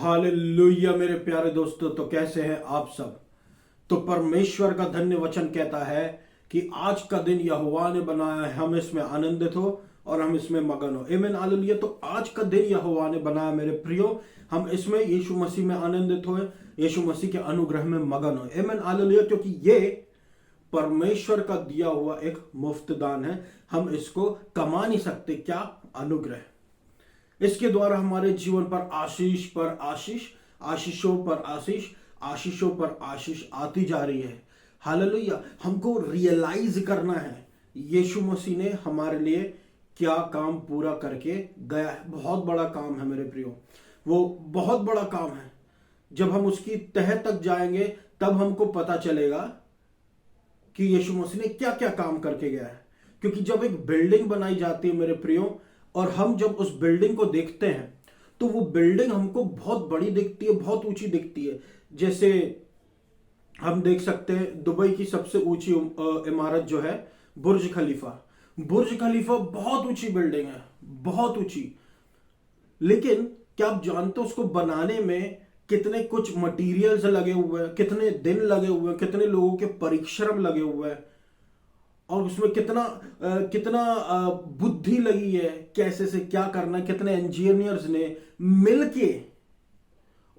Hallelujah मेरे प्यारे दोस्तों, तो कैसे हैं आप सब। तो परमेश्वर का धन्य वचन कहता है कि आज का दिन यहोवा ने बनाया है, हम इसमें आनंदित हो और हम इसमें मगन हो। आमीन हालेलुया। तो आज का दिन यहोवा ने बनाया मेरे प्रियो, हम इसमें यीशु मसीह में आनंदित हो, यीशु मसीह के अनुग्रह में मगन हो। आमीन हालेलुया। क्योंकि ये परमेश्वर का दिया हुआ एक मुफ्त दान है, हम इसको कमा नहीं सकते। क्या अनुग्रह, इसके द्वारा हमारे जीवन पर आशीष पर आशीष, आशीषों पर आशीष, आशीषों पर आशीष आती जा रही है। हालेलुया। हमको रियलाइज करना है यीशु मसीह ने हमारे लिए क्या काम पूरा करके गया है। बहुत बड़ा काम है मेरे प्रियो, वो बहुत बड़ा काम है। जब हम उसकी तह तक जाएंगे तब हमको पता चलेगा कि यीशु मसीह ने क्या क्या काम करके गया है। क्योंकि जब एक बिल्डिंग बनाई जाती है मेरे प्रियो, और हम जब उस बिल्डिंग को देखते हैं तो वो बिल्डिंग हमको बहुत बड़ी दिखती है, बहुत ऊंची दिखती है। जैसे हम देख सकते हैं दुबई की सबसे ऊंची इमारत जो है बुर्ज खलीफा। बुर्ज खलीफा बहुत ऊंची बिल्डिंग है, बहुत ऊंची। लेकिन क्या आप जानते हो उसको बनाने में कितने कुछ मटेरियल्स लगे हुए हैं, कितने दिन लगे हुए हैं, कितने लोगों के परिश्रम लगे हुए हैं, और उसमें कितना कितना बुद्धि लगी है, कैसे से क्या करना है। कितने इंजीनियर्स ने मिलके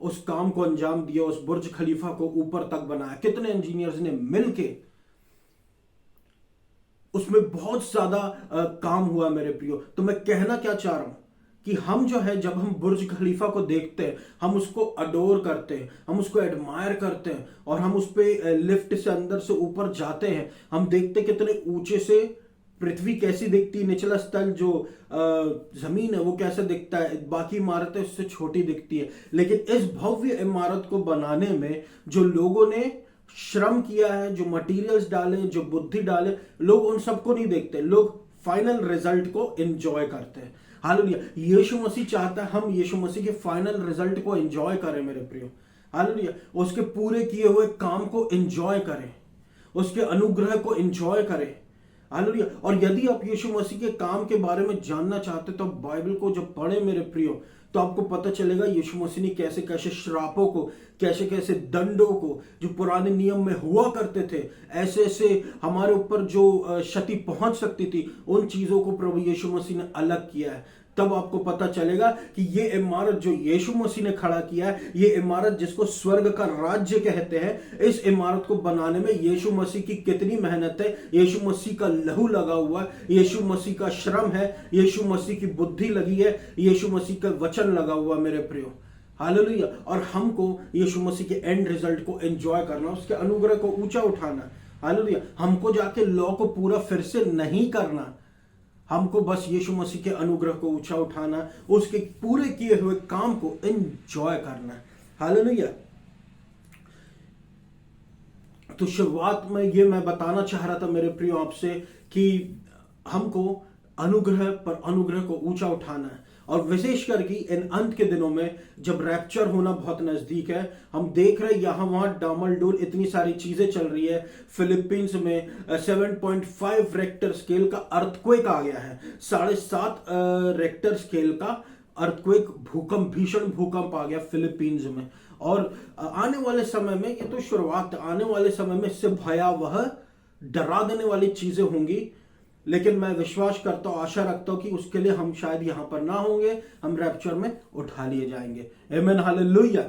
उस काम को अंजाम दिया, उस बुर्ज खलीफा को ऊपर तक बनाया। कितने इंजीनियर्स ने मिलके, उसमें बहुत ज्यादा काम हुआ मेरे प्रियो। तो मैं कहना क्या चाह रहा हूं कि हम जो है, जब हम बुर्ज खलीफा को देखते हैं, हम उसको अडोर करते हैं, हम उसको एडमायर करते हैं, और हम उस पे लिफ्ट से अंदर से ऊपर जाते हैं। हम देखते हैं कितने ऊंचे से पृथ्वी कैसी दिखती है, निचला स्थल जो जमीन है वो कैसा दिखता है, बाकी इमारतें उससे छोटी दिखती है। लेकिन इस भव्य इमारत को बनाने में जो लोगों ने श्रम किया है, जो मटेरियल्स डाले, जो बुद्धि डाले, लोग उन सबको नहीं देखते। लोग फाइनल रिजल्ट को एंजॉय करते हैं। हालेलुया। यीशु मसीह चाहता है हम यीशु मसीह के फाइनल रिजल्ट को एंजॉय करें मेरे प्रियो। हालेलुया। उसके पूरे किए हुए काम को एंजॉय करें, उसके अनुग्रह को एंजॉय करें। हालेलुया। और यदि आप यीशु मसीह के काम के बारे में जानना चाहते तो बाइबल को जब पढ़े मेरे प्रियो, तो आपको पता चलेगा यीशु मसीह ने कैसे कैसे श्रापों को, कैसे कैसे दंडों को जो पुराने नियम में हुआ करते थे, ऐसे ऐसे हमारे ऊपर जो क्षति पहुंच सकती थी, उन चीजों को प्रभु यीशु मसीह ने अलग किया है। तब आपको पता चलेगा कि ये इमारत जो यीशु मसीह ने खड़ा किया है, ये इमारत जिसको स्वर्ग का राज्य कहते हैं, इस इमारत को बनाने में यीशु मसीह की कितनी मेहनत है, यीशु मसीह का लहू लगा हुआ है, यीशु मसीह का श्रम है, यीशु मसीह की बुद्धि लगी है, यीशु मसीह का वचन लगा हुआ मेरे प्रियो। हालेलुया। और हमको यीशु मसीह के एंड रिजल्ट को एंजॉय करना, उसके अनुग्रह को ऊंचा उठाना। हालेलुया। हमको जाके लॉ को पूरा फिर से नहीं करना, हमको बस यीशु मसीह के अनुग्रह को ऊंचा उठाना, उसके पूरे किए हुए काम को एंजॉय करना। हालेलुया। तो शुरुआत में ये मैं बताना चाह रहा था मेरे प्रियो आपसे कि हमको अनुग्रह पर अनुग्रह को ऊंचा उठाना है। और विशेष करके इन अंत के दिनों में जब रैप्चर होना बहुत नजदीक है, हम देख रहे हैं यहां वहां डामलडोल इतनी सारी चीजें चल रही है। फिलीपींस में 7.5 रेक्टर स्केल का अर्थक्वेक आ गया है। 7.5 रेक्टर स्केल का अर्थक्वेक, भूकंप, भीषण भूकंप आ गया फिलीपींस में। और आने वाले समय में, ये तो शुरुआत, आने वाले समय में इससे भयावह, डरा देने वाली चीजें होंगी। लेकिन मैं विश्वास करता हूं, आशा रखता हूं कि उसके लिए हम शायद यहां पर ना होंगे, हम रैप्चर में उठा लिए जाएंगे। आमीन हालेलुया।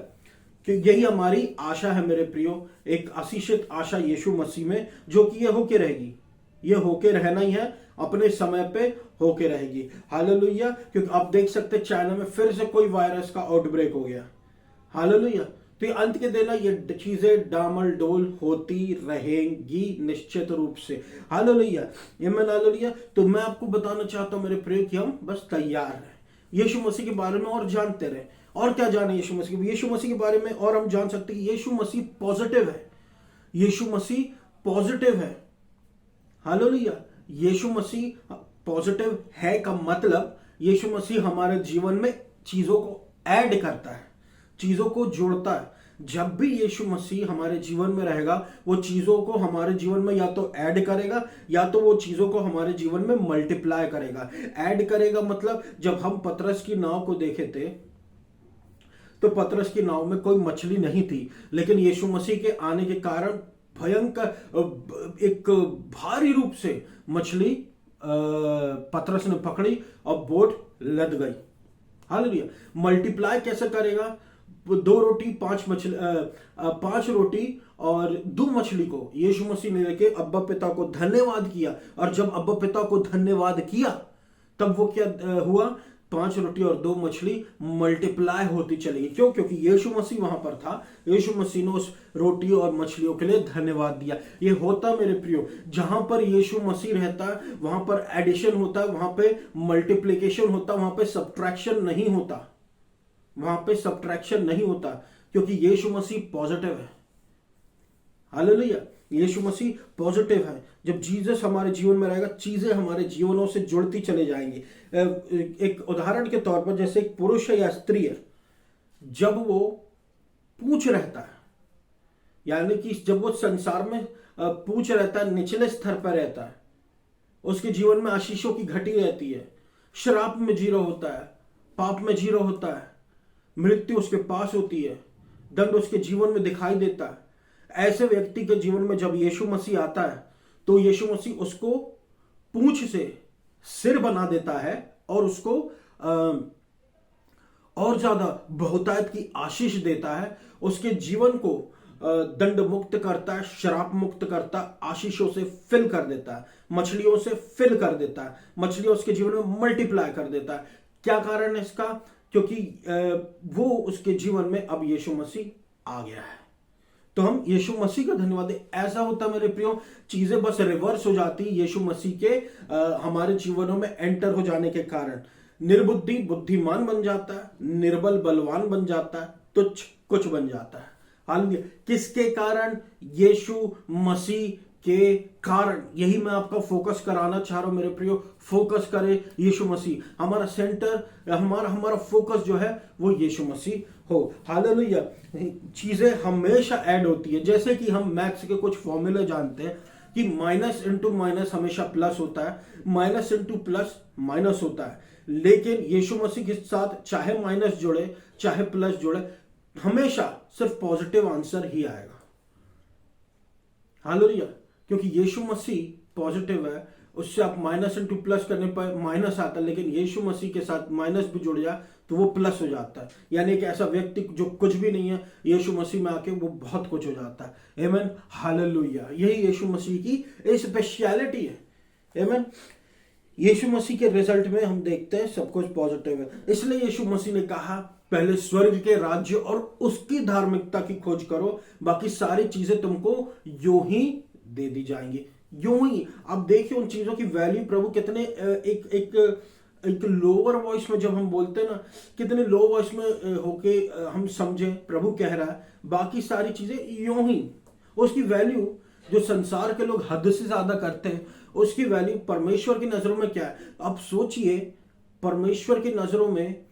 कि यही हमारी आशा है मेरे प्रियो, एक आशीषित आशा यीशु मसीह में, जो कि ये होके रहेगी, ये होके रहना ही है, अपने समय पे होके रहेगी। हालेलुया। क्योंकि आप देख सकते चाइना में फिर से कोई वायरस का आउटब्रेक हो गया। हालेलुया। तो ये अंत के दिन ये चीजें डामाडोल होती रहेंगी निश्चित रूप से। हालेलुया। आमीन हालेलुया। तो मैं आपको बताना चाहता हूं मेरे प्रिय कि हम बस तैयार हैं, यीशु मसीह के बारे में और जानते रहे। और क्या जाने यीशु मसीह के बारे में, और हम जान सकते हैं कि यीशु मसीह पॉजिटिव है, यीशु मसीह पॉजिटिव है। हालेलुया। यीशु मसीह पॉजिटिव है का मतलब यीशु मसीह हमारे जीवन में चीजों को ऐड करता है, चीजों को जोड़ता है। जब भी यीशु मसीह हमारे जीवन में रहेगा, वो चीजों को हमारे जीवन में या तो ऐड करेगा, या तो वो चीजों को हमारे जीवन में मल्टीप्लाई करेगा। ऐड करेगा मतलब जब हम पतरस की नाव को देखे थे तो पतरस की नाव में कोई मछली नहीं थी, लेकिन यीशु मसीह के आने के कारण भयंकर एक भारी रूप से मछली पतरस ने पकड़ी और बोट लद गई। हालेलुया। मल्टीप्लाई कैसे करेगा? 2 रोटी 5 मछली 5 रोटी और 2 मछली को यीशु मसीह ने लेके अब्बा पिता को धन्यवाद किया, और जब अब्बा पिता को धन्यवाद किया तब वो क्या हुआ? 5 रोटी और 2 मछली मल्टीप्लाई होती चली गई। क्यों? क्योंकि यीशु मसीह वहां पर था। यीशु मसीह ने उस रोटी और मछलियों के लिए धन्यवाद दिया। ये होता मेरे प्रियो, जहां पर यीशु मसीह रहता है वहां पर एडिशन होता है, वहां पे मल्टीप्लिकेशन होता है, वहां पे सब्ट्रैक्शन नहीं होता, वहां पे सब्ट्रैक्शन नहीं होता, क्योंकि यीशु मसीह पॉजिटिव है। हालेलुया। यीशु मसीह पॉजिटिव है। जब जीसस हमारे जीवन में रहेगा, चीजें हमारे जीवनों से जुड़ती चले जाएंगी। एक उदाहरण के तौर पर, जैसे एक पुरुष है या स्त्री है, जब वो पूछ रहता है, यानी कि जब वो संसार में पूछ रहता है, निचले स्तर पर रहता है, उसके जीवन में आशीषों की घटी रहती है, श्राप में जी रहा होता है, पाप में जी रहा होता है, मृत्यु उसके पास होती है, दंड उसके जीवन में दिखाई देता है। ऐसे व्यक्ति के जीवन में जब यीशु मसीह आता है तो यीशु मसीह उसको पूंछ से सिर बना देता है और उसको और ज्यादा बहुतायत की आशीष देता है। उसके जीवन को दंड मुक्त करता है, श्राप मुक्त करता है, आशीषों से फिल कर देता है, मछलियों से फिल कर देता है, मछलियां उसके जीवन में मल्टीप्लाई कर देता है। क्या कारण है इसका? क्योंकि वो उसके जीवन में अब यीशु मसीह आ गया है। तो हम यीशु मसीह का धन्यवाद दें। ऐसा होता मेरे प्रियो, चीजें बस रिवर्स हो जाती यीशु मसीह के हमारे जीवनों में एंटर हो जाने के कारण। निर्बुद्धि बुद्धिमान बन जाता है, निर्बल बलवान बन जाता है, तुच्छ कुछ बन जाता है। हालेलुया। किसके कारण? यीशु मसीह के कारण। यही मैं आपका फोकस कराना चाह रहा हूं मेरे प्रियो। फोकस करें यीशु मसीह। हमारा सेंटर, हमारा फोकस जो है वो यीशु मसीह हो। हालेलुया। चीजें हमेशा ऐड होती है, जैसे कि हम मैथ्स के कुछ फॉर्मूले जानते हैं कि माइनस इंटू माइनस हमेशा प्लस होता है, माइनस इंटू प्लस माइनस होता है। लेकिन यीशु मसीह के साथ चाहे माइनस जुड़े चाहे प्लस जुड़े, हमेशा सिर्फ पॉजिटिव आंसर ही आएगा। हालेलुया। क्योंकि यीशु मसीह पॉजिटिव है, उससे आप माइनस इंटू प्लस करने पर माइनस आता है, लेकिन यीशु मसीह के साथ माइनस भी जुड़ जाए तो वो प्लस हो जाता है। यानी कि ऐसा व्यक्ति जो कुछ भी नहीं है, यीशु मसीह में आके वो बहुत कुछ हो जाता है। आमीन। हालेलुया। यही यीशु मसीह की स्पेशलिटी है। आमीन। यीशु मसीह के रिजल्ट में हम देखते हैं सब कुछ पॉजिटिव है। इसलिए यीशु मसीह ने कहा, पहले स्वर्ग के राज्य और उसकी धार्मिकता की खोज करो, बाकी सारी चीजें तुमको यूं ही दे दी जाएंगी। यूं ही। अब देखिए उन चीजों की वैल्यू प्रभु कितने एक लोअर वॉइस में जब हम बोलते हैं ना, कितने लो वॉइस में होके हम समझे प्रभु कह रहा है बाकी सारी चीजें यूं ही। उसकी वैल्यू जो संसार के लोग हद से ज्यादा करते हैं, उसकी वैल्यू परमेश्वर की नजरों में क्या है? अब सोचिए, परमेश्वर की नजरों में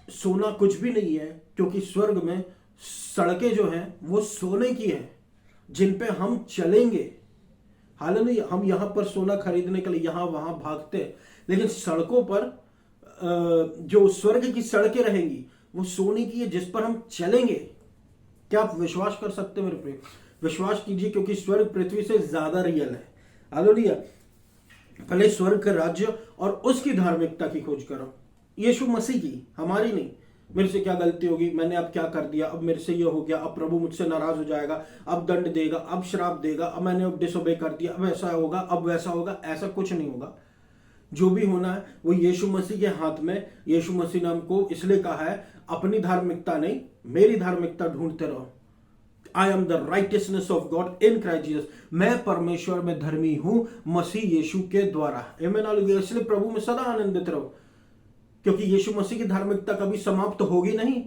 सोना कुछ भी नहीं है, क्योंकि स्वर्ग में सड़कें जो हैं वो सोने की है, जिन पे हम चलेंगे। हालेलुया। हम यहां पर सोना खरीदने के लिए यहां वहां भागते हैं, लेकिन सड़कों पर जो स्वर्ग की सड़कें रहेंगी वो सोने की है, जिस पर हम चलेंगे। क्या आप विश्वास कर सकते हैं मेरे प्रिय? विश्वास कीजिए, क्योंकि स्वर्ग पृथ्वी से ज्यादा रियल है। हालेलुया। पहले स्वर्ग का राज्य और उसकी धार्मिकता की खोज करो। यीशु मसीह की, हमारी नहीं। मेरे से क्या गलती होगी, मैंने अब क्या कर दिया, अब मेरे से ये हो गया, अब प्रभु मुझसे नाराज हो जाएगा, अब दंड देगा, अब श्राप देगा, अब मैंने डिसोबे कर दिया, अब ऐसा होगा, अब वैसा होगा। ऐसा कुछ नहीं होगा। जो भी होना है वो यीशु मसीह के हाथ में। यीशु मसीह ने हमको इसलिए कहा है, अपनी धार्मिकता नहीं, मेरी धार्मिकता ढूंढते रहो। I am the righteousness of God in Christ Jesus. मैं परमेश्वर में धर्मी हूं मसीह यीशु के द्वारा। आमीन। इसलिए प्रभु में सदा आनंदित रहो, क्योंकि यीशु मसीह की धार्मिकता कभी समाप्त होगी नहीं।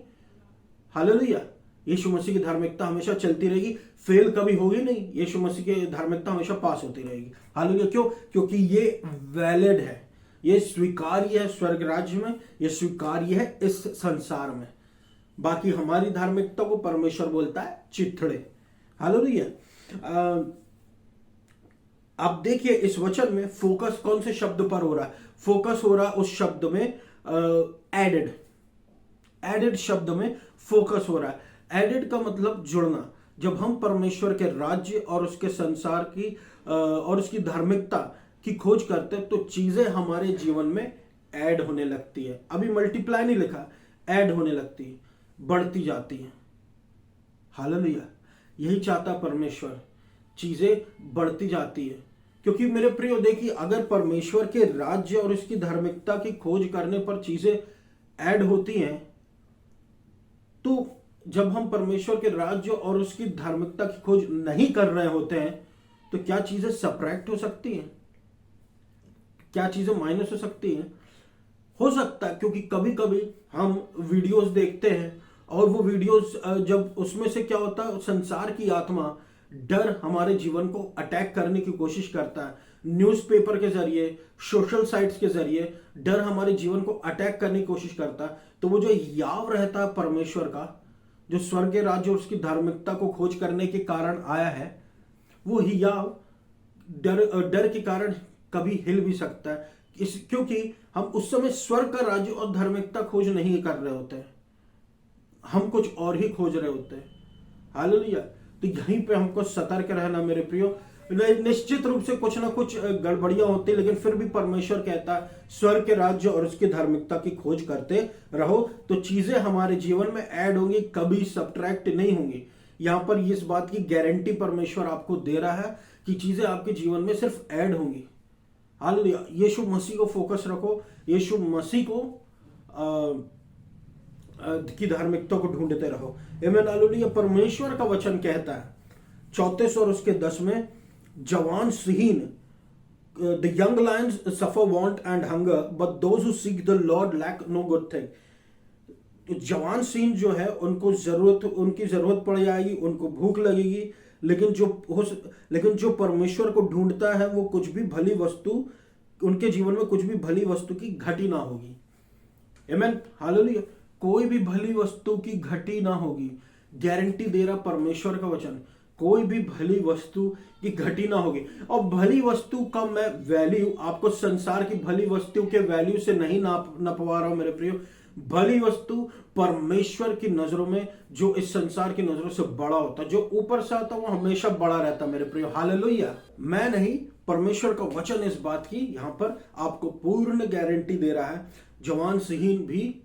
हालेलुया। यीशु मसीह की धार्मिकता हमेशा चलती रहेगी, फेल कभी होगी नहीं। यीशु मसीह की धार्मिकता हमेशा पास होती रहेगी। हालेलुया। क्यों? क्योंकि ये वैलिड है, ये स्वीकार्य है स्वर्ग राज्य में, ये स्वीकार्य है इस संसार में। बाकी हमारी धार्मिकता को परमेश्वर बोलता है चिथड़े। हालेलुया। अब देखिए इस वचन में फोकस कौन से शब्द पर हो रहा है? फोकस हो रहा है उस शब्द में एडेड। एडेड शब्द में फोकस हो रहा है। एडेड का मतलब जुड़ना। जब हम परमेश्वर के राज्य और उसके संसार की और उसकी धार्मिकता की खोज करते हैं तो चीजें हमारे जीवन में ऐड होने लगती है। अभी मल्टीप्लाई नहीं लिखा, ऐड होने लगती है, बढ़ती जाती है। हालेलुया। यही चाहता परमेश्वर, चीजें बढ़ती जाती है। क्योंकि मेरे प्रियो देखिए, अगर परमेश्वर के राज्य और उसकी धार्मिकता की खोज करने पर चीजें ऐड होती हैं, तो जब हम परमेश्वर के राज्य और उसकी धार्मिकता की खोज नहीं कर रहे होते हैं तो क्या चीजें सब्ट्रैक्ट हो सकती हैं? क्या चीजें माइनस हो सकती हैं? हो सकता है, क्योंकि कभी कभी हम वीडियोस देखते हैं और वो वीडियोस जब उसमें से क्या होता है, संसार की आत्मा डर हमारे जीवन को अटैक करने की कोशिश करता है। न्यूज़पेपर के जरिए, सोशल साइट्स के जरिए डर हमारे जीवन को अटैक करने की कोशिश करता है। तो वो जो याव रहता है परमेश्वर का, जो स्वर्ग के राज्य और उसकी धार्मिकता को खोज करने के कारण आया है, वो हियाव डर के कारण कभी हिल भी सकता है। क्योंकि हम उस समय स्वर्ग का राज्य और धार्मिकता खोज नहीं कर रहे होते हैं, हम कुछ और ही खोज रहे होते हैं। हालेलुया। तो यहीं पे हमको सतर्क रहना मेरे प्रियो। निश्चित रूप से कुछ ना कुछ गड़बड़ियां होती, लेकिन फिर भी परमेश्वर कहता है स्वर्ग के राज्य और उसकी धार्मिकता की खोज करते रहो तो चीजें हमारे जीवन में ऐड होंगी, कभी सब्ट्रैक्ट नहीं होंगी। यहां पर इस बात की गारंटी परमेश्वर आपको दे रहा है कि चीजें आपके जीवन में सिर्फ ऐड होंगी। हालेलुया। यीशु मसीह को फोकस रखो, यीशु मसीह को की धार्मिकता को ढूंढते रहो। आमीन। हालेलुया। परमेश्वर का वचन कहता है 34 और उसके 10 में, Jawan Singh, the young lions suffer want and hunger but those who seek the Lord lack no good thing. तो जवान सिंह जो है उनकी जरूरत पड़ जाएगी, उनको भूख लगेगी, लेकिन जो परमेश्वर को ढूंढता है वो कुछ भी भली वस्तु, उनके जीवन में कुछ भी भली वस्तु की घटी ना होगी। आमीन। हालेलुया। कोई भी भली वस्तु की घटी ना होगी, गारंटी दे रहा परमेश्वर का वचन। कोई भी भली वस्तु की घटी ना होगी। और भली वस्तु का मैं वैल्यू आपको संसार की भली वस्तु के वैल्यू से नहीं नपवा रहा हूं मेरे प्रियो। भली वस्तु परमेश्वर की नजरों में, जो इस संसार की नजरों से बड़ा होता है, जो ऊपर से आता है वो हमेशा बड़ा रहता है मेरे प्रियो। हालेलुया। मैं नहीं, परमेश्वर का वचन इस बात की यहां पर आपको पूर्ण गारंटी दे रहा है। जवान सिंह भी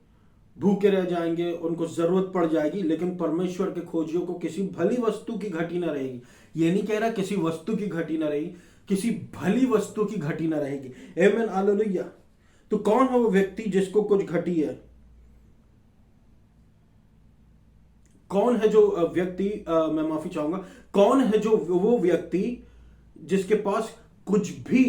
भूखे रह जाएंगे, उनको जरूरत पड़ जाएगी, लेकिन परमेश्वर के खोजियों को किसी भली वस्तु की घटी ना रहेगी। ये नहीं कह रहा किसी वस्तु की घटी ना रहेगी, किसी भली वस्तु की घटी ना रहेगी। आमीन। हालेलुया। तो कौन है वो व्यक्ति जिसको कुछ घटी है? कौन है जो व्यक्ति, मैं माफी चाहूंगा, कौन है जो वो व्यक्ति जिसके पास कुछ भी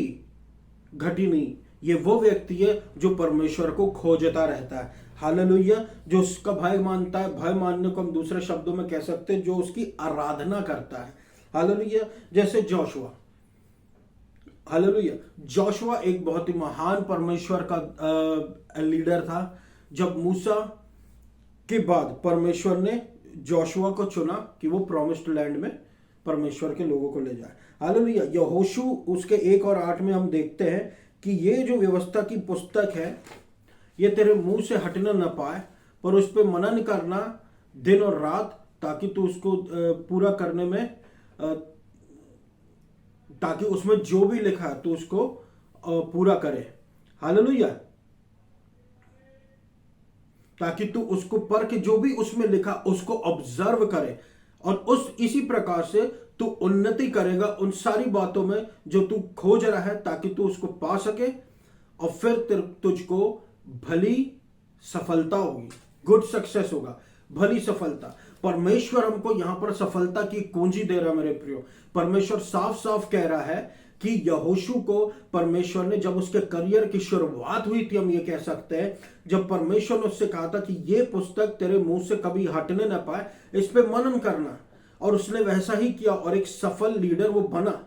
घटी नहीं? ये वो व्यक्ति है जो परमेश्वर को खोजता रहता है। हालेलुया। जो उसका भय मानता है, भय मानने को हम दूसरे शब्दों में कह सकते हैं जो उसकी आराधना करता है। हालेलुया। जैसे जोशुआ। हालेलुया। जोशुआ एक बहुत ही महान परमेश्वर का लीडर था। जब मूसा के बाद परमेश्वर ने जोशुआ को चुना कि वो प्रॉमिस्ड लैंड में परमेश्वर के लोगों को ले जाए। हालेलुया। यहोशू उसके 1 और 8 में हम देखते हैं कि ये जो व्यवस्था की पुस्तक है ये तेरे मुंह से हटना न पाए, पर उस पर मनन करना दिन और रात, ताकि तू उसको पूरा करने में, ताकि उसमें जो भी लिखा है तू उसको पूरा करे। हालेलुया। ताकि तू उसको पढ़ के जो भी उसमें लिखा उसको ऑब्जर्व करे, और इसी प्रकार से तू उन्नति करेगा उन सारी बातों में जो तू खोज रहा है, ताकि तू उसको पा सके और फिर तुझको भली सफलता होगी। गुड सक्सेस होगा, भली सफलता। परमेश्वर हमको यहां पर सफलता की कुंजी दे रहा मेरे प्रियो। परमेश्वर साफ साफ कह रहा है कि यहोशू को परमेश्वर ने, जब उसके करियर की शुरुआत हुई थी, हम ये कह सकते हैं, जब परमेश्वर ने उससे कहा था कि ये पुस्तक तेरे मुंह से कभी हटने ना पाए, इस पे मनन करना, और उसने वैसा ही किया और एक सफल लीडर वो बना।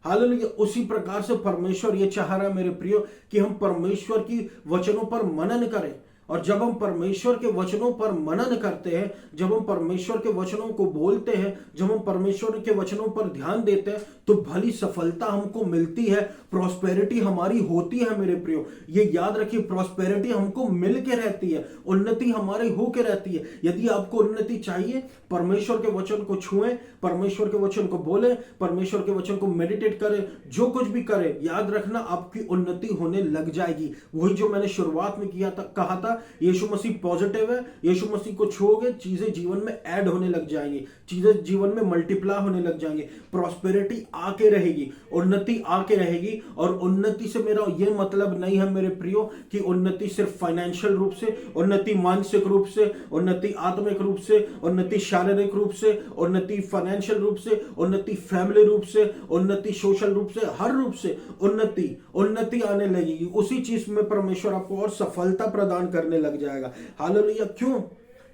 हालेलुया। उसी प्रकार से परमेश्वर ये चाह रहा है मेरे प्रियो कि हम परमेश्वर की वचनों पर मनन करें और जब हम परमेश्वर के वचनों पर मनन करते हैं, जब हम परमेश्वर के वचनों को बोलते हैं, जब हम परमेश्वर के वचनों पर ध्यान देते हैं, तो भली सफलता हमको मिलती है, प्रॉस्पेरिटी हमारी होती है मेरे प्रियो। ये याद रखिए, प्रॉस्पेरिटी हमको मिल के रहती है, उन्नति हमारी हो के रहती है। यदि आपको उन्नति चाहिए, परमेश्वर के वचन को छुएं, परमेश्वर के वचन को बोलें, परमेश्वर के वचन को मेडिटेट करें, जो कुछ भी करें, याद रखना आपकी उन्नति होने लग जाएगी। वही जो मैंने शुरुआत में किया था, कहा था, यीशु मसीह पॉजिटिव है, यीशु मसीह को छुओगे, चीजें जीवन में ऐड होने लग जाएंगी, चीजें जीवन में मल्टीप्लाई होने लग जाएंगी, प्रॉस्पेरिटी आके रहेगी, उन्नति आके रहेगी। और उन्नति से मेरा ये मतलब नहीं है मेरे प्रियो कि उन्नति सिर्फ फाइनेंशियल रूप से, उन्नति मानसिक रूप से, उन्नति आत्मिक रूप से, उन्नति शारीरिक रूप से, उन्नति फाइनेंशियल रूप से, उन्नति फैमिली रूप से, उन्नति सोशल रूप से, हर रूप से उन्नति आने लगेगी। उसी चीज में परमेश्वर आपको और सफलता प्रदान करने लग जाएगा। हालेलुया। क्यों?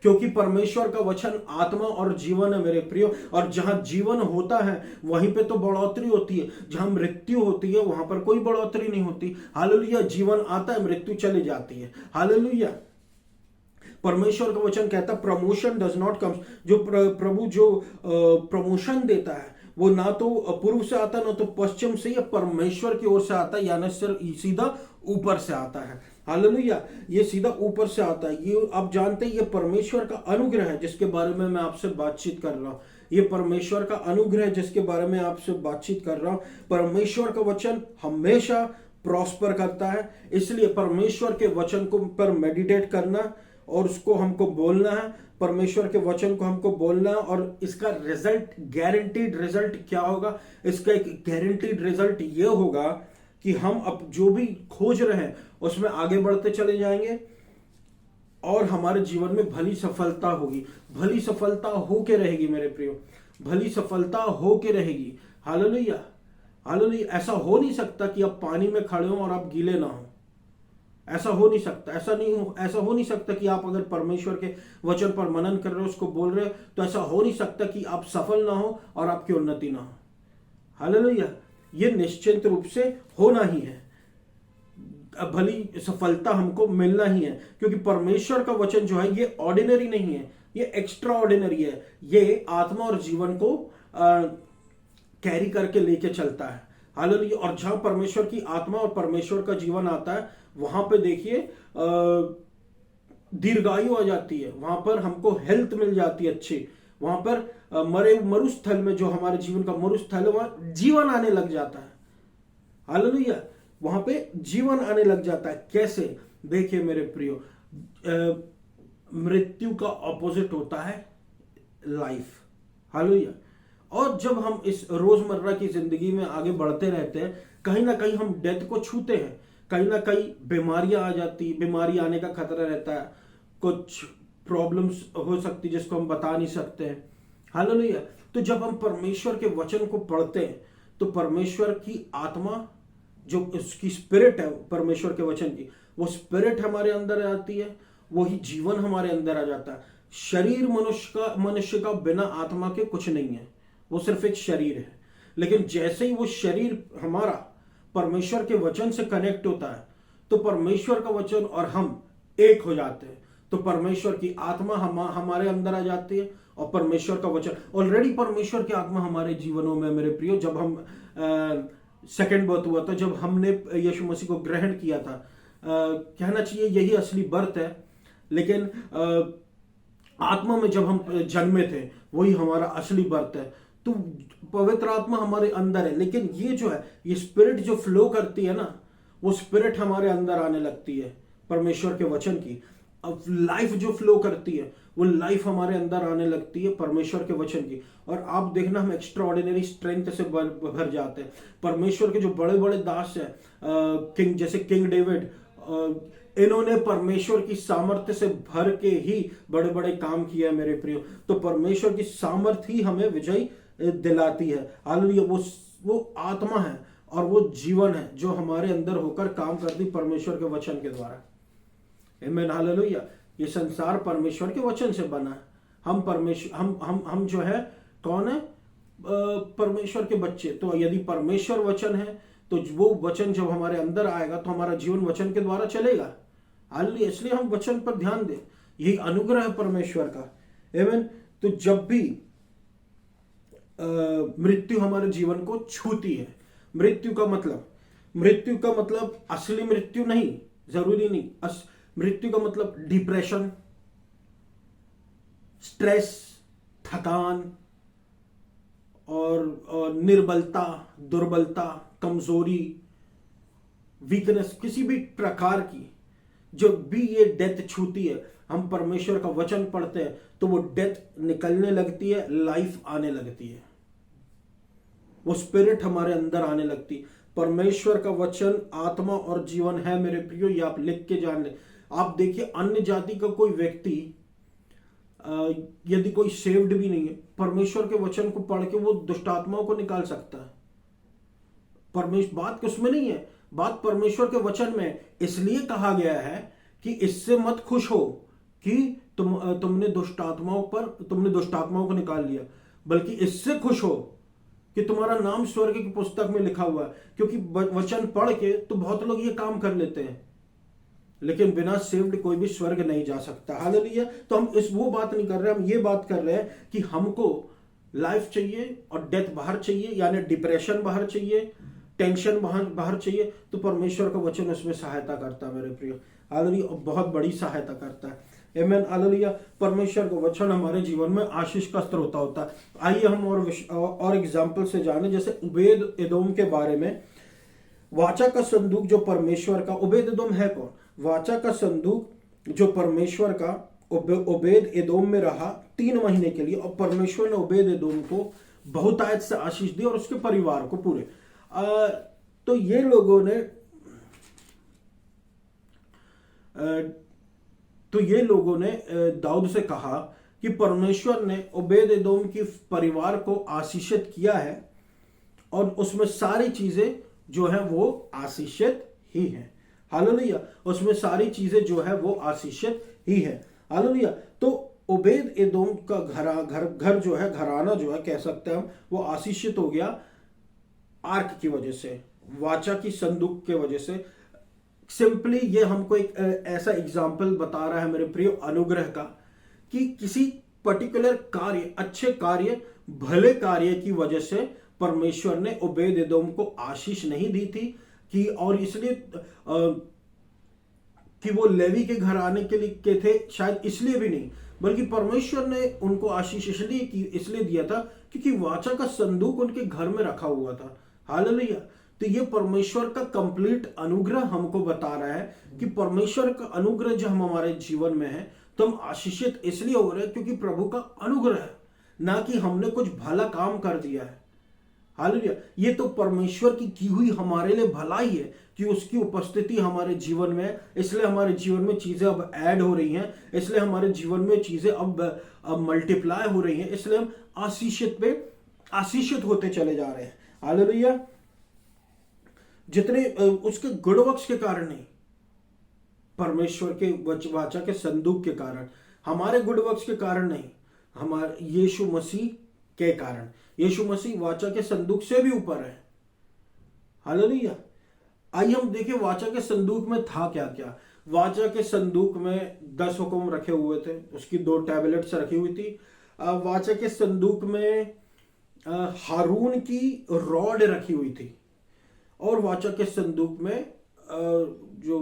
क्योंकि परमेश्वर का वचन आत्मा और जीवन है मेरे प्रियो, और जहां जीवन होता है वहीं पे तो बढ़ोतरी होती है, जहां मृत्यु होती है वहां पर कोई बढ़ोतरी नहीं होती। हालेलुया। जीवन आता है, मृत्यु चली जाती है। हालेलुया। परमेश्वर का वचन कहता है प्रमोशन डज नॉट कम। जो प्रभु जो प्रमोशन देता है वो ना तो पूर्व से आता है ना तो पश्चिम से, या परमेश्वर की ओर से आता है, यानी सिर्फ सीधा ऊपर से आता है। हालेलुया। ये सीधा ऊपर से आता है। ये आप जानते हैं, ये परमेश्वर का अनुग्रह है जिसके बारे में मैं आपसे बातचीत कर रहा हूं। ये परमेश्वर का अनुग्रह है जिसके बारे में आपसे बातचीत कर रहा हूं। परमेश्वर का वचन हमेशा प्रॉस्पर करता है, इसलिए परमेश्वर के वचन को पर मेडिटेट करना और उसको हमको बोलना है, परमेश्वर के वचन को हमको बोलना है। और इसका रिजल्ट, गारंटीड रिजल्ट क्या होगा? इसका एक गारंटीड रिजल्ट ये होगा कि हम अब जो भी खोज रहे हैं उसमें आगे बढ़ते चले जाएंगे और हमारे जीवन में भली सफलता होगी। भली सफलता होके रहेगी मेरे प्रियो, भली सफलता होके रहेगी। हालेलुया। हालेलुया। ऐसा हो नहीं सकता कि आप पानी में खड़े हो और आप गीले ना हो। ऐसा हो नहीं सकता। ऐसा हो नहीं सकता कि आप अगर परमेश्वर के वचन पर मनन कर रहे हो, उसको बोल रहे हो, तो ऐसा हो नहीं सकता कि आप सफल ना हो और आपकी उन्नति ना हो। हालेलुया। ये निश्चित रूप से होना ही है, भली सफलता हमको मिलना ही है, क्योंकि परमेश्वर का वचन जो है ये ऑर्डिनरी नहीं है, ये एक्स्ट्रा ऑर्डिनरी है। ये आत्मा और जीवन को कैरी करके लेके चलता है। हालेलुया। और जहां परमेश्वर की आत्मा और परमेश्वर का जीवन आता है, वहां पे देखिए दीर्घायु आ जाती है, वहां पर हमको हेल्थ मिल जाती है अच्छी, वहां पर मरुस्थल में, जो हमारे जीवन का मरुस्थल है, वहां जीवन आने लग जाता है। हालेलुया। वहां पे जीवन आने लग जाता है। कैसे? देखिए मेरे प्रियो, मृत्यु का ऑपोजिट होता है लाइफ। हालेलुया। और जब हम इस रोजमर्रा की जिंदगी में आगे बढ़ते रहते हैं, कहीं ना कहीं हम डेथ को छूते हैं, कहीं ना कहीं बीमारियां आ जाती, बीमारी आने का खतरा रहता है, कुछ प्रॉब्लम्स हो सकती जिसको हम बता नहीं सकते हैं। हालेलुया। तो जब हम परमेश्वर के वचन को पढ़ते हैं तो परमेश्वर की आत्मा, जो उसकी स्पिरिट है परमेश्वर के वचन की, वो स्पिरिट हमारे अंदर आती है, वही जीवन हमारे अंदर आ जाता है। शरीर मनुष्य का बिना आत्मा के कुछ नहीं है, वो सिर्फ एक शरीर है। लेकिन जैसे ही वो शरीर हमारा परमेश्वर के वचन से कनेक्ट होता है, तो परमेश्वर का वचन और हम एक हो जाते हैं। तो परमेश्वर की आत्मा हमारे अंदर आ जाती है और परमेश्वर का वचन, ऑलरेडी परमेश्वर की आत्मा हमारे जीवनों में मेरे प्रियो, जब हम सेकंड बर्थ हुआ था, जब हमने यीशु मसीह को ग्रहण किया था, कहना चाहिए यही असली बर्थ है, लेकिन आत्मा में जब हम जन्मे थे वही हमारा असली बर्थ है। तो पवित्र आत्मा हमारे अंदर है, लेकिन ये जो है, ये स्पिरिट जो फ्लो करती है ना, वो स्पिरिट हमारे अंदर आने लगती है परमेश्वर के वचन की। अब लाइफ जो फ्लो करती है, वो लाइफ हमारे अंदर आने लगती है परमेश्वर के वचन की। और आप देखना, हम एक्स्ट्रा ऑर्डिनरी स्ट्रेंथ से भर जाते हैं। परमेश्वर के जो बड़े बड़े दास हैं, किंग, जैसे किंग डेविड, इन्होंने परमेश्वर की सामर्थ्य से भर के ही बड़े बड़े काम किए हैं मेरे प्रियो। तो परमेश्वर की सामर्थ्य ही हमें विजय दिलाती है। हालेलुया। वो आत्मा है और वो जीवन है जो हमारे अंदर होकर काम करती परमेश्वर के वचन के द्वारा। आमीन। हालेलुया। ये संसार परमेश्वर के वचन से बना है। हम परमेश्वर हम जो है कौन है? परमेश्वर के बच्चे। तो यदि परमेश्वर वचन है तो वो वचन जब हमारे अंदर आएगा तो हमारा जीवन वचन के द्वारा चलेगा। हालेलुया। इसलिए हम वचन पर ध्यान दें, यही अनुग्रह है परमेश्वर का। आमीन। तो जब भी मृत्यु हमारे जीवन को छूती है, मृत्यु का मतलब असली मृत्यु नहीं, जरूरी नहीं। मृत्यु का मतलब डिप्रेशन, स्ट्रेस, थकान और निर्बलता, दुर्बलता, कमजोरी, वीकनेस, किसी भी प्रकार की जो भी ये डेथ छूती है, हम परमेश्वर का वचन पढ़ते हैं तो वो डेथ निकलने लगती है, लाइफ आने लगती है, वो स्पिरिट हमारे अंदर आने लगती। परमेश्वर का वचन आत्मा और जीवन है मेरे प्रियो, ये आप लिख के जान ले। आप देखिए, अन्य जाति का कोई व्यक्ति यदि कोई सेव्ड भी नहीं है, परमेश्वर के वचन को पढ़ के वो दुष्ट आत्माओं को निकाल सकता है। बात उसमें नहीं है, बात परमेश्वर के वचन में। इसलिए कहा गया है कि इससे मत खुश हो कि तुमने दुष्ट आत्माओं को निकाल लिया, बल्कि इससे खुश हो कि तुम्हारा नाम स्वर्ग की पुस्तक में लिखा हुआ है। क्योंकि वचन पढ़ के तो बहुत लोग ये काम कर लेते हैं, लेकिन बिना सेव्ड कोई भी स्वर्ग नहीं जा सकता। हालेलुया। तो हम वो बात नहीं कर रहे, हम ये बात कर रहे हैं कि हमको लाइफ चाहिए और डेथ बाहर चाहिए, यानी डिप्रेशन बाहर चाहिए, टेंशन बाहर चाहिए। तो परमेश्वर का वचन उसमें सहायता करता है मेरे प्रियो। हालेलुया। और बहुत बड़ी सहायता करता है। आमीन। हालेलुया। परमेश्वर का वचन हमारे जीवन में आशीष का स्रोत होता है। आइए हम और एग्जाम्पल से जाने, जैसे उबेद एदोम के बारे में। वाचा का संदूक जो परमेश्वर का, उबेद एदोम है कौन? वाचा का संदूक जो परमेश्वर का उबेद एदोम में रहा 3 महीने के लिए, और परमेश्वर ने उबेद एदोम को बहुतायत से आशीष दी और उसके परिवार को पूरे। तो ये लोगों ने दाऊद से कहा कि परमेश्वर ने उबेद एदोम की परिवार को आशीषित किया है, और उसमें सारी चीजें जो है वो आशीषित ही है। हालेलुया। उसमें सारी चीजें जो है वो आशीषित ही है। हालेलुया। तो उबेद एदोम का घर जो है, घराना जो है, कह सकते हैं हम, वो आशीषित हो गया आर्क की वजह से, वाचा की संदूक के वजह से। सिंपली ये हमको एक ऐसा एग्जाम्पल बता रहा है मेरे प्रियो अनुग्रह का, कि किसी पर्टिकुलर कार्य, अच्छे कार्य, भले कार्य की वजह से परमेश्वर ने उबेद एदोम को आशीष नहीं दी थी कि, और इसलिए कि वो लेवी के घर आने के लिए के थे, शायद इसलिए भी नहीं, बल्कि परमेश्वर ने उनको आशीष इसलिए दिया था क्योंकि वाचा का संदूक उनके घर में रखा हुआ था। हालेलुया। तो ये परमेश्वर का कंप्लीट अनुग्रह हमको बता रहा है कि परमेश्वर का अनुग्रह जो हम हमारे जीवन में है, तो हम आशीषित इसलिए हो रहे हैं क्योंकि प्रभु का अनुग्रह है, ना कि हमने कुछ भला काम कर दिया है। हालेलुया। ये तो परमेश्वर की हुई हमारे लिए भलाई है कि उसकी उपस्थिति हमारे जीवन में है, इसलिए हमारे जीवन में चीजें अब ऐड हो रही हैं, इसलिए हमारे जीवन में चीजें अब मल्टीप्लाई हो रही हैं, इसलिए हम आशीषित होते चले जा रहे हैं। हालेलुया। जितने उसके गुड वर्क्स के कारण नहीं, परमेश्वर के वाचा के संदूक के कारण, हमारे गुड वर्क्स के कारण नहीं, हमारे यीशु मसीह के कारण। यीशु मसीह वाचा के संदूक से भी ऊपर है। हालेलुया। आइए हम देखें वाचा के संदूक में था क्या क्या। वाचा के संदूक में 10 हुक्म रखे हुए थे, उसकी 2 टैबलेट्स रखी हुई थी। वाचा के संदूक में हारून की रॉड रखी हुई थी, और वाचा के संदूक में जो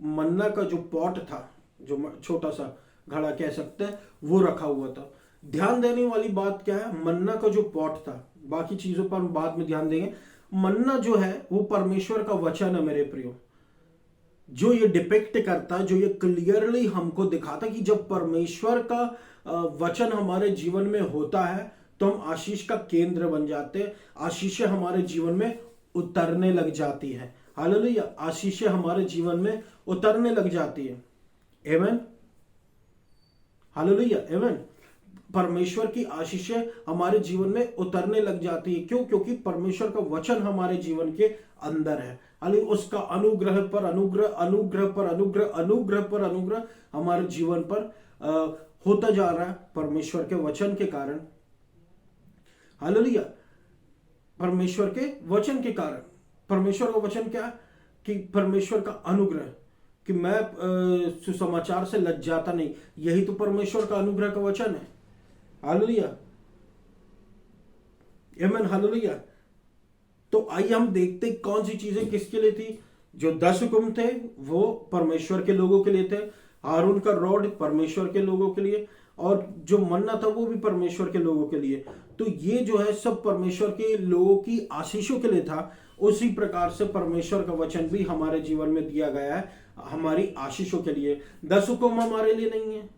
मन्ना का जो पॉट था, जो छोटा सा घड़ा कह सकते हैं, वो रखा हुआ था। ध्यान देने वाली बात क्या है, मन्ना का जो पॉट था, बाकी चीजों पर हम बाद में ध्यान देंगे। मन्ना जो है वो परमेश्वर का वचन है मेरे प्रियो, जो ये डिपिक्ट करता है, जो ये क्लियरली हमको दिखाता कि जब परमेश्वर का वचन हमारे जीवन में होता है तो हम आशीष का केंद्र बन जाते हैं, आशीषें हमारे जीवन में उतरने लग जाती है। हालेलुया। आशीषें हमारे जीवन में उतरने लग जाती है। आमीन। हालेलुया। आमीन। परमेश्वर की आशीषें हमारे जीवन में उतरने लग जाती है। क्यों? क्योंकि परमेश्वर का वचन हमारे जीवन के अंदर है। हालेलुया। उसका अनुग्रह पर अनुग्रह, अनुग्रह पर अनुग्रह, अनुग्रह पर अनुग्रह हमारे जीवन पर होता जा रहा है परमेश्वर के वचन के कारण। हालेलुया। परमेश्वर के वचन के कारण। परमेश्वर का वचन क्या? कि परमेश्वर का अनुग्रह कि मैं सुसमाचार से लज्जाता नहीं। यही तो परमेश्वर का अनुग्रह का वचन है। हालेलुया, आमीन, हालेलुया। तो आइए हम देखते कौन सी चीजें किसके लिए थी। जो 10 हुक्म थे वो परमेश्वर के लोगों के लिए थे। हारून का रॉड परमेश्वर के लोगों के लिए, और जो मन्ना था वो भी परमेश्वर के लोगों के लिए। तो ये जो है सब परमेश्वर के लोगों की आशीषों के लिए था। उसी प्रकार से परमेश्वर का वचन भी हमारे जीवन में दिया गया है हमारी आशीषों के लिए। 10 हुक्म हमारे लिए नहीं है,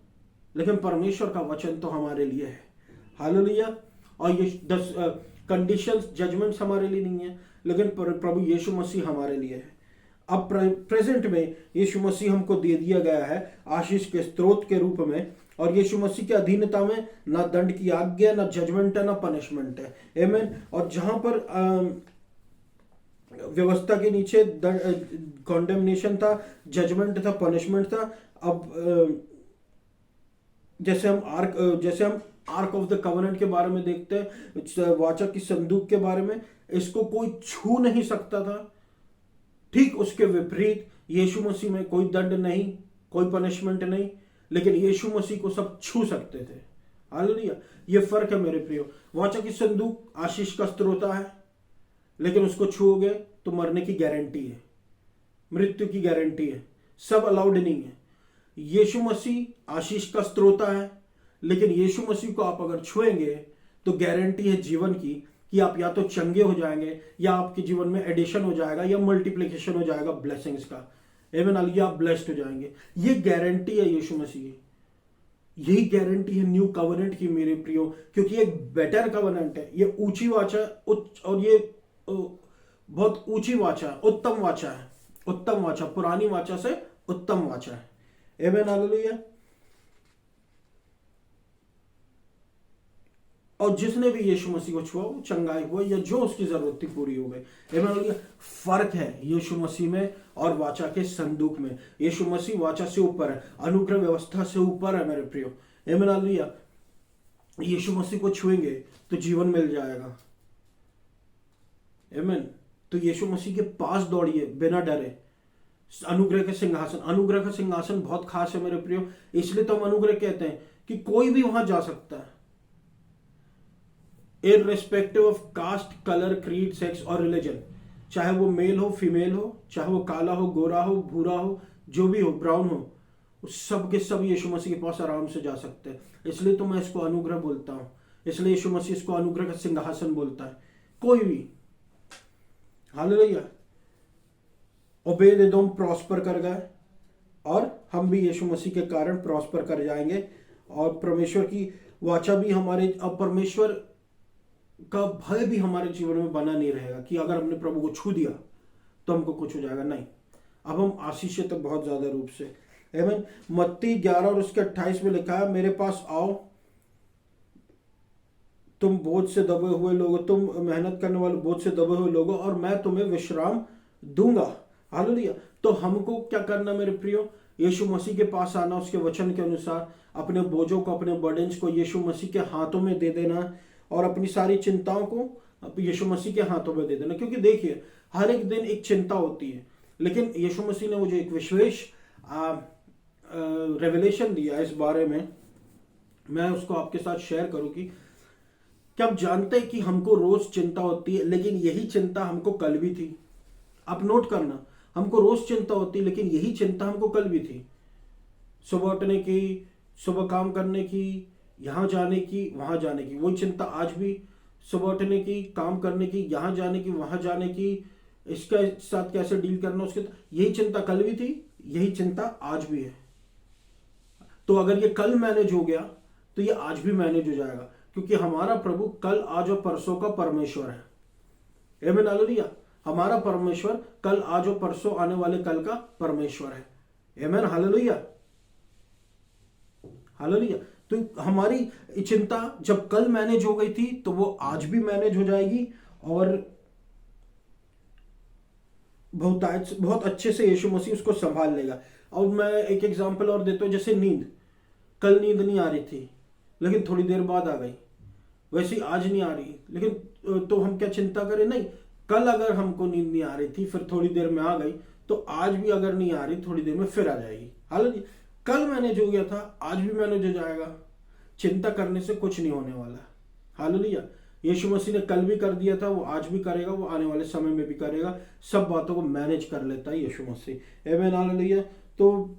लेकिन परमेश्वर का वचन तो हमारे लिए है। हालेलुया। और ये 10 कंडीशंस, जजमेंट्स हमारे लिए नहीं है, लेकिन प्रभु यीशु मसीह हमारे लिए है। अब प्रेजेंट में यीशु मसीह हमको दे दिया गया है आशीष के स्रोत के रूप में, और यीशु मसीह की अधीनता में ना दंड की आज्ञा, ना जजमेंट है, ना पनिशमेंट है। आमीन। और जहां पर व्यवस्था के नीचे कॉन्डेमनेशन था, जजमेंट था, पनिशमेंट था, अब जैसे हम आर्क ऑफ द कवनेंट के बारे में देखते हैं, वाचा की संदूक के बारे में, इसको कोई छू नहीं सकता था। ठीक उसके विपरीत यीशु मसीह में कोई दंड नहीं, कोई पनिशमेंट नहीं, लेकिन यीशु मसीह को सब छू सकते थे। हालेलुया। ये फर्क है मेरे प्रियो। वाचा की संदूक आशीष का स्रोत है, लेकिन उसको छूओगे तो मरने की गारंटी है, मृत्यु की गारंटी है, सब अलाउड नहीं है। यीशु मसीह आशीष का स्रोत है, लेकिन यीशु मसीह को आप अगर छुएंगे तो गारंटी है जीवन की कि आप या तो चंगे हो जाएंगे, या आपके जीवन में एडिशन हो जाएगा, या मल्टीप्लिकेशन हो जाएगा ब्लेसिंग्स का। आमीन, हालेलुया। आप ब्लेस्ड हो जाएंगे, ये गारंटी है यीशु मसीह की। यही गारंटी है न्यू कवनेंट की मेरे प्रियो, क्योंकि एक बेटर कवनेंट है। ये ऊंची वाचा, और ये बहुत ऊंची वाचा, उत्तम वाचा है। उत्तम वाचा पुरानी वाचा से उत्तम वाचा है। आमीन, हालेलुया। और जिसने भी यीशु मसीह को छुआ वो चंगाई हुआ, या जो उसकी जरूरत थी पूरी हो गई। आमीन। फर्क है यीशु मसीह में और वाचा के संदूक में। यीशु मसीह वाचा से ऊपर है, अनुग्रह व्यवस्था से ऊपर है मेरे प्रियो। आमीन, हालेलुया। यीशु मसीह को छुएंगे तो जीवन मिल जाएगा। आमीन। तो यीशु मसीह के पास दौड़िए बिना डरे। अनुग्रह के सिंहासन, अनुग्रह का सिंहासन बहुत खास है मेरे प्रियो। इसलिए तो हम अनुग्रह कहते हैं कि कोई भी वहां जा सकता है, irrespective of caste, colour, creed, sex और रिलीजन। चाहे वो मेल हो, फीमेल हो, चाहे वो काला हो, गोरा हो, भूरा हो, जो भी हो, ब्राउन हो, सब के सब यीशु मसीह के पास आराम से जा सकते हैं। इसलिए तो मैं इसको अनुग्रह बोलता हूं, इसलिए यीशु मसीह इसको अनुग्रह का सिंहासन बोलता है। कोई भी, हालेलुया। ओबेद-एदोम प्रॉस्पर कर गए, और हम भी यीशु मसीह के कारण प्रॉस्पर कर जाएंगे। और परमेश्वर की वाचा भी हमारे, अब परमेश्वर का भय भी हमारे जीवन में बना नहीं रहेगा कि अगर हमने प्रभु को छू दिया तो हमको कुछ हो जाएगा। नहीं, अब हम आशीषित तो बहुत ज्यादा रूप से। आमीन। मत्ती 11 और उसके 28 में लिखा है, मेरे पास आओ तुम बोझ से दबे हुए लोगो, तुम मेहनत करने वाले बोझ से दबे हुए लोगो, और मैं तुम्हें विश्राम दूंगा। हालेलुया। तो हमको क्या करना मेरे प्रियो? यीशु मसीह के पास आना, उसके वचन के अनुसार अपने बोझों को, अपने बर्डन्स को यीशु मसीह के हाथों में दे देना, और अपनी सारी चिंताओं को यीशु मसीह के हाथों में दे देना। क्योंकि देखिए, हर एक दिन एक चिंता होती है, लेकिन यीशु मसीह ने मुझे एक विशेष रेवलेशन दिया इस बारे में, मैं उसको आपके साथ शेयर करूं कि क्या आप जानते हैं कि हमको रोज चिंता होती है, लेकिन यही चिंता हमको कल भी थी। आप नोट करना, हमको रोज चिंता होती है, लेकिन यही चिंता हमको कल भी थी। सुबह उठने की, सुबह काम करने की, यहां जाने की, वहां जाने की, वही चिंता आज भी। सुबह उठने की, काम करने की, यहां जाने की, वहां जाने की, इसके साथ कैसे डील करना, उसके यही चिंता कल भी थी, यही चिंता आज भी है। तो अगर ये कल मैनेज हो गया तो ये आज भी मैनेज हो जाएगा, क्योंकि हमारा प्रभु कल, आज और परसों का परमेश्वर है। आमीन, हालेलुया। हमारा परमेश्वर कल, आज और परसों आने वाले कल का परमेश्वर है। आमीन, हालेलुया, हालेलुया। तो हमारी चिंता जब कल मैनेज हो गई थी तो वो आज भी मैनेज हो जाएगी, और बहुत अच्छे से यीशु मसीह उसको संभाल लेगा। और मैं एक एग्जांपल और देता हूं, जैसे नींद, कल नींद नहीं आ रही थी लेकिन थोड़ी देर बाद आ गई, वैसे ही आज नहीं आ रही, लेकिन तो हम क्या चिंता करें? नहीं, कल अगर हमको नींद नहीं आ रही थी, फिर थोड़ी देर में आ गई, तो आज भी अगर नहीं आ रही, थोड़ी देर में फिर आ जाएगी। हालांकि कल मैंने जो किया था आज भी मैंने जो जाएगा। चिंता करने से कुछ नहीं होने वाला। हालेलुया। यीशु मसीह ने कल भी कर दिया था, वो आज भी करेगा, वो आने वाले समय में भी करेगा। सब बातों को मैनेज कर लेता है यीशु मसीह। आमीन, हालेलुया। तो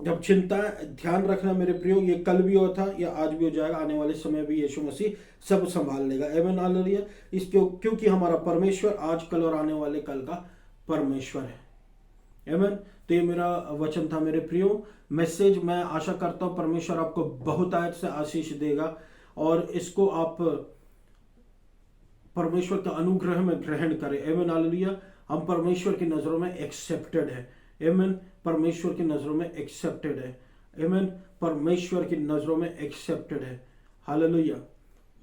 जब चिंता, ध्यान रखना मेरे प्रियो, ये कल भी हुआ था, या आज भी हो जाएगा, आने वाले समय भी यीशु मसीह सब संभाल लेगा। आमीन, हालेलुया। क्योंकि हमारा परमेश्वर आज, कल और आने वाले कल का परमेश्वर है। आमीन। तो ये मेरा वचन था मेरे प्रियो, मैसेज। मैं आशा करता हूँ परमेश्वर आपको बहुतायत से आशीष देगा और इसको आप परमेश्वर के अनुग्रह में ग्रहण करें। आमीन, हालेलुया। हम परमेश्वर की नजरों में एक्सेप्टेड है। आमीन। परमेश्वर की नजरों में एक्सेप्टेड है। आमीन। परमेश्वर की नजरों में एक्सेप्टेड है। हालेलुया।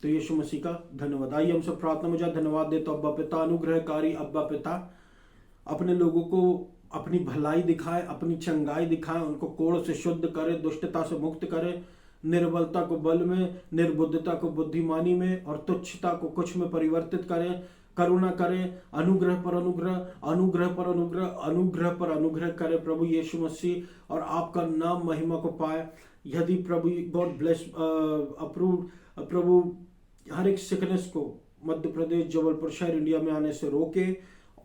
तो यीशु मसीह का धन्यवाद। आइए हम सब प्रार्थना में जाए। धन्यवाद देता अब्बा पिता, अनुग्रहकारी अब्बा पिता, अपने लोगों को अपनी भलाई दिखाए, अपनी चंगाई दिखाए, उनको कोड़ से शुद्ध करे, दुष्टता से मुक्त करे, निर्बलता को बल में, निर्बुद्धता को बुद्धिमानी में और तुच्छता को कुछ में परिवर्तित करे। करुणा करे, अनुग्रह पर अनुग्रह, अनुग्रह पर अनुग्रह, अनुग्रह पर अनुग्रह करे प्रभु यीशु मसीह, और आपका नाम महिमा को पाए। यदि प्रभु, गॉड ब्लेस, अप्रूव प्रभु, हर एक सिकनेस को मध्य प्रदेश, जबलपुर शहर, इंडिया में आने से रोके,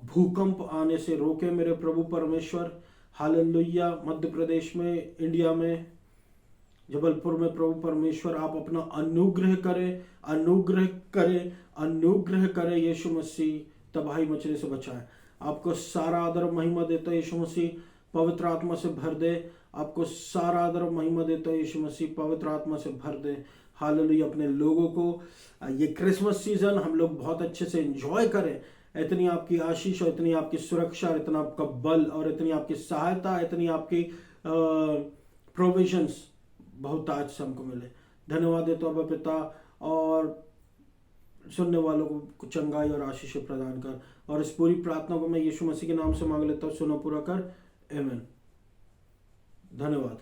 भूकंप आने से रोके मेरे प्रभु परमेश्वर। हालेलुया। मध्य प्रदेश में, इंडिया में, जबलपुर में प्रभु परमेश्वर आप अपना अनुग्रह करें, अनुग्रह करें, अनुग्रह करें यीशु मसीह। तबाही मचने से बचाए। आपको सारा आदर महिमा देता है यीशु मसीह, पवित्र आत्मा से भर दे। आपको सारा आदर महिमा देता है यीशु मसीह, पवित्र आत्मा से भर दे। हालेलुया। अपने लोगों को ये क्रिसमस सीजन हम लोग बहुत अच्छे से एंजॉय करें। इतनी आपकी आशीष और इतनी आपकी सुरक्षा, इतना आपका बल और इतनी आपकी सहायता, इतनी आपकी प्रोविजंस बहुत आज से हमको मिले। धन्यवाद देता हूँ पिता, और सुनने वालों को चंगाई और आशीष प्रदान कर। और इस पूरी प्रार्थना को मैं यीशु मसीह के नाम से मांग लेता हूँ, सुनो पूरा कर। आमीन। धन्यवाद।